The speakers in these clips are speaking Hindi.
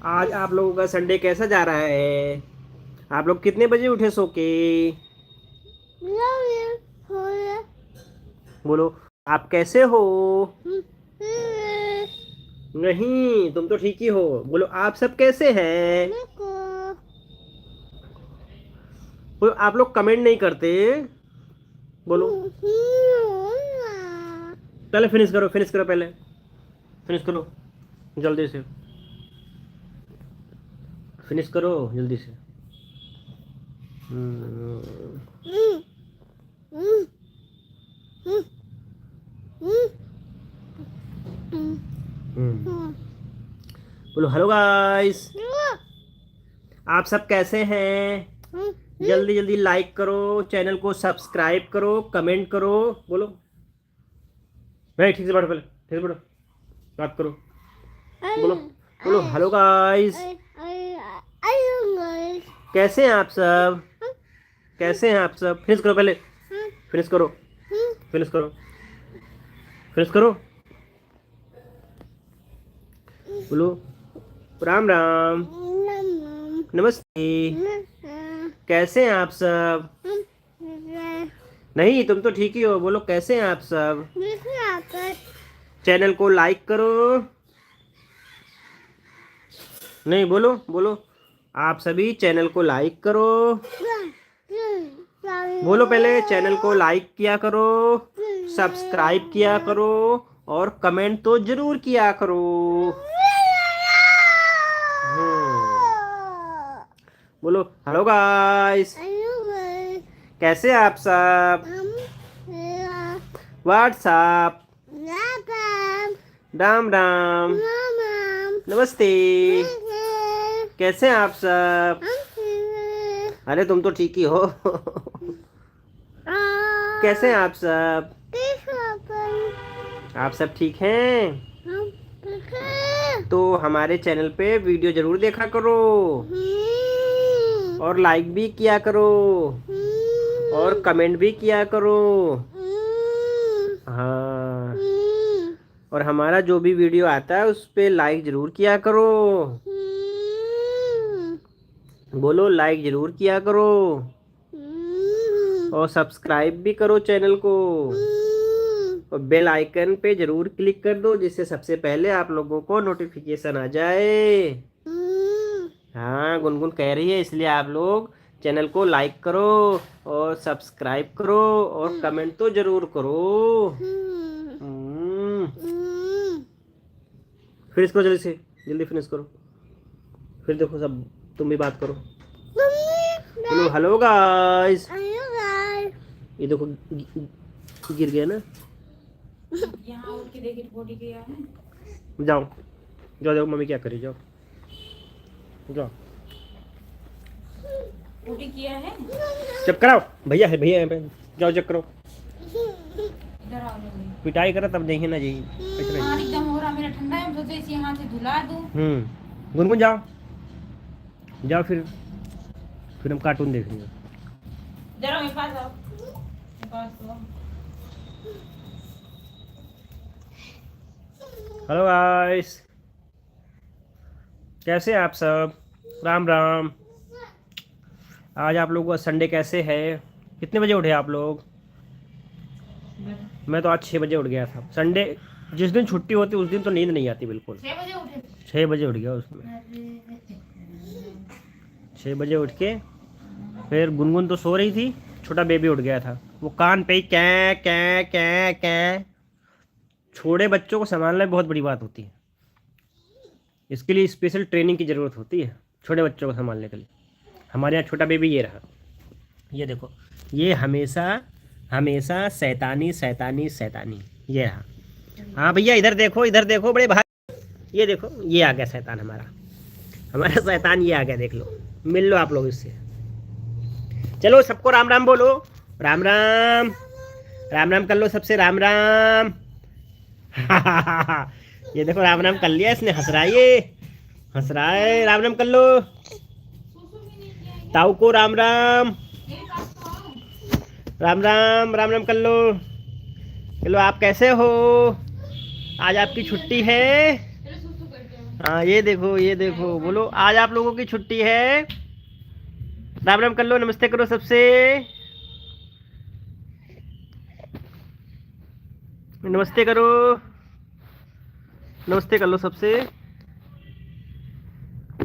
आज आप लोगों का संडे कैसा जा रहा है? आप लोग कितने बजे उठे सो के? बोलो, आप कैसे हो? नहीं, तुम तो ठीक ही हो। बोलो, आप सब कैसे हैं? बोलो, आप लोग कमेंट नहीं करते। बोलो, पहले फिनिश करो, फिनिश करो, पहले फिनिश करो, जल्दी से फिनिश करो, जल्दी से। हम्म। हम्म। बोलो, हेलो गाइस, आप सब कैसे हैं? जल्दी जल्दी लाइक करो, चैनल को सब्सक्राइब करो, कमेंट करो। बोलो, नहीं, ठीक से पढ़ो, पहले ठीक से पढ़ो, बात करो। बोलो, बोलो, हेलो गाइस, कैसे हैं आप सब? कैसे हैं आप सब? फिनिश करो, पहले फिनिश करो, फिनिश करो, फिनिश करो। बोलो, राम राम, नमस्ते, कैसे हैं आप सब? नहीं, तुम तो ठीक ही हो। बोलो, कैसे हैं आप सब? चैनल को लाइक करो। नहीं, बोलो बोलो, आप सभी चैनल को लाइक करो। बोलो, पहले चैनल को लाइक किया करो, सब्सक्राइब किया करो, और कमेंट तो जरूर किया करो। बोलो, हेलो गाइस, कैसे हैं आप सब? व्हाट्सअप, राम राम, नमस्ते, कैसे हैं आप सब? अरे, तुम तो ठीक ही हो। कैसे हैं आप सब? आप सब ठीक हैं? तो हमारे चैनल पे वीडियो जरूर देखा करो, और लाइक भी किया करो, और कमेंट भी किया करो। हाँ, और हमारा जो भी वीडियो आता है उस पे लाइक जरूर किया करो। बोलो, लाइक जरूर किया करो, और सब्सक्राइब भी करो चैनल को, और बेल आइकन पे जरूर क्लिक कर दो, जिससे सबसे पहले आप लोगों को नोटिफिकेशन आ जाए। हाँ, गुनगुन कह रही है, इसलिए आप लोग चैनल को लाइक करो, और सब्सक्राइब करो, और कमेंट तो जरूर करो। फिनिश करो, जल्दी से जल्दी फिनिश करो। फिर देखो सब, तुम भी बात करो। बोलो, हेलो गाइस, ये देखो गिर गया ना। यहाँ उठ के देखी बॉडी किया है। जाओ जाओ जाओ, मम्मी क्या करी, जाओ जाओ, बॉडी किया है। चेक कराओ, भैया है, भैया है, जाओ चेक करो। इधर आओ जल्दी। पिटाई करो तब देखे ना जी। हाँ, एकदम हो रहा मेरा ठंडा है, सोचे इसी हाथ से धुला दूं। गुनगुन जाओ, जाओ, फिर हम कार्टून देख रहे हैं। जरा मेरे पास आओ, मेरे पास तो आओ। हेलो गाइस, कैसे हैं आप सब? राम राम। आज आप लोगों का संडे कैसे है? कितने बजे उठे आप लोग? मैं तो आज 6 बजे उठ गया था। संडे जिस दिन छुट्टी होती उस दिन तो नींद नहीं आती बिल्कुल। 6 बजे उठे। 6 बजे उठ गया उसमें। 6 बजे उठ के फिर गुनगुन तो सो रही थी, छोटा बेबी उठ गया था, वो कान पे ही कै कै कै कै। छोटे बच्चों को संभालना भी बहुत बड़ी बात होती है, इसके लिए स्पेशल ट्रेनिंग की ज़रूरत होती है छोटे बच्चों को संभालने के लिए। हमारे यहाँ छोटा बेबी ये रहा, ये देखो, ये हमेशा हमेशा शैतानी शैतानी शैतानी, ये रहा। हाँ भैया, इधर देखो बड़े भाई, ये देखो, ये आ गया शैतान हमारा, हमारा शैतान ये आ गया, देख लो, मिल लो आप लोग इससे। चलो सबको राम राम बोलो, राम राम, राम राम कर लो सबसे, राम राम। ये देखो, राम राम कर लिया इसने, हंस रहा है, ये हंस रहा है। राम राम कर लो, ताऊ को राम राम, राम राम, राम राम कर लो। चलो, आप कैसे हो? आज आपकी छुट्टी है। हाँ ये देखो बोलो आज आप लोगों की छुट्टी है। राम राम कर लो, नमस्ते करो सबसे। नमस्ते करो, नमस्ते कर लो सबसे।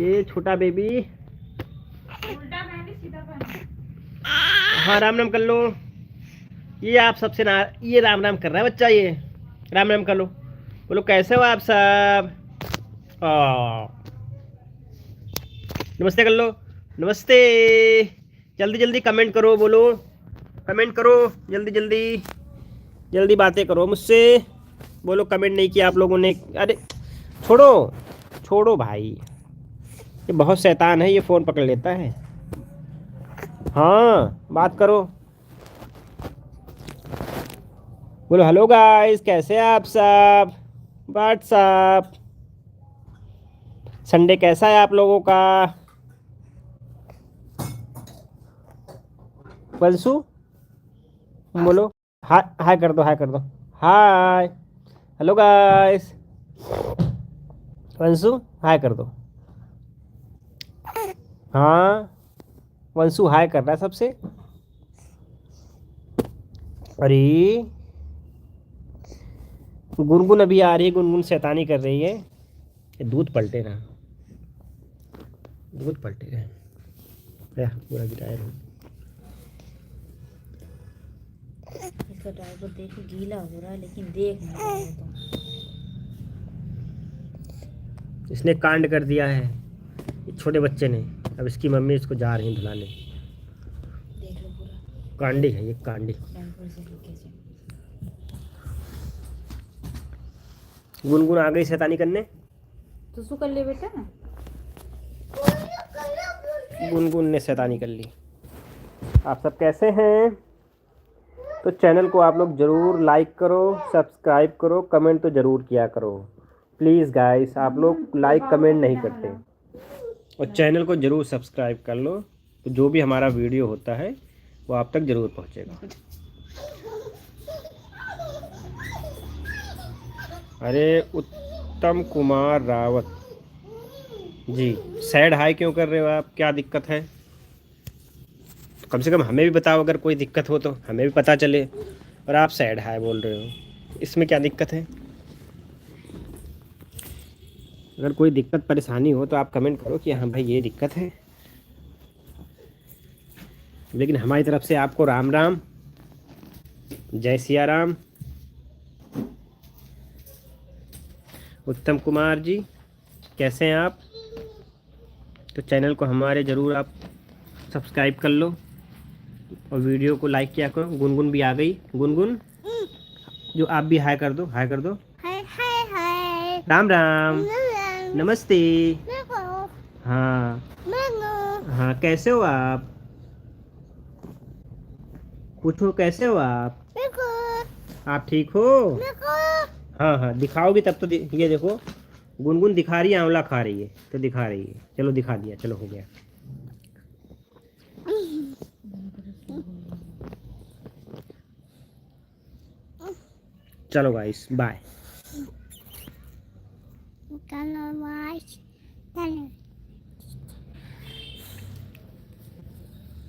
ये छोटा बेबी। उल्टा पहन सीधा पहन। हाँ राम राम कर लो। ये आप सबसे ना, ये राम राम कर रहा है बच्चा ये। राम राम कर लो, बोलो कैसे हो आप सब। आ, नमस्ते कर लो, नमस्ते। जल्दी जल्दी कमेंट करो, बोलो कमेंट करो, जल्दी जल्दी जल्दी बातें करो मुझसे। बोलो कमेंट नहीं किया आप लोगों ने। अरे छोड़ो, छोड़ो भाई, ये बहुत शैतान है, ये फ़ोन पकड़ लेता है। हाँ बात करो, बोलो हेलो गाइस कैसे हैं आप सब। व्हाट्सअप, संडे कैसा है आप लोगों का। वंशु बोलो हाय, हाय कर दो, हाय कर दो, हाय हेलो गाइस। वंशु हाय कर दो। हाँ वंशु हाय कर रहा है सबसे। अरे गुनगुन अभी आ रही है, गुनगुन शैतानी कर रही है। ये दूध पलटे ना, दूध पलटे रहे, पूरा गिराया दूध। इसका डायपर देखो गीला हो रहा है लेकिन देख नहीं रहा है तो। इसने कांड कर दिया है इस छोटे बच्चे ने। अब इसकी मम्मी इसको जा रही है धुलाने। देख लो पूरा कांडी है ये, कांडी। डायपर से लेके से। गुनगुन आ गई शैतानी करने। तो शू कर ले बेटा। गुनगुन ने शैतानी कर ली। आप सब कैसे हैं। तो चैनल को आप लोग ज़रूर लाइक करो, सब्सक्राइब करो, कमेंट तो ज़रूर किया करो प्लीज़ गाइस। आप लोग लाइक कमेंट नहीं करते, और चैनल को ज़रूर सब्सक्राइब कर लो, तो जो भी हमारा वीडियो होता है वो आप तक ज़रूर पहुंचेगा। अरे उत्तम कुमार रावत जी, सैड हाई क्यों कर रहे हो आप, क्या दिक्कत है। तो कम से कम हमें भी बताओ, अगर कोई दिक्कत हो तो हमें भी पता चले। और आप सैड हाई बोल रहे हो, इसमें क्या दिक्कत है। अगर कोई दिक्कत परेशानी हो तो आप कमेंट करो कि हाँ भाई ये दिक्कत है। लेकिन हमारी तरफ से आपको राम राम, जय सिया राम। उत्तम कुमार जी कैसे हैं आप। तो चैनल को हमारे ज़रूर आप सब्सक्राइब कर लो, और वीडियो को लाइक किया करो। गुनगुन भी आ गई, गुनगुन जो आप भी हाय कर दो, हाय कर दो। हाय हाय हाय। राम राम, नमस्ते। मैंगो हाँ मैंगो। हाँ कैसे हो आप, पूछो कैसे हो आप। मैंगो आप ठीक हो। मैंगो। हाँ हाँ दिखाओगी तब तो ये देखो गुनगुन दिखा रही है, आंवला खा रही है तो दिखा रही है। चलो दिखा दिया, चलो हो गया। चलो गाइस बाय।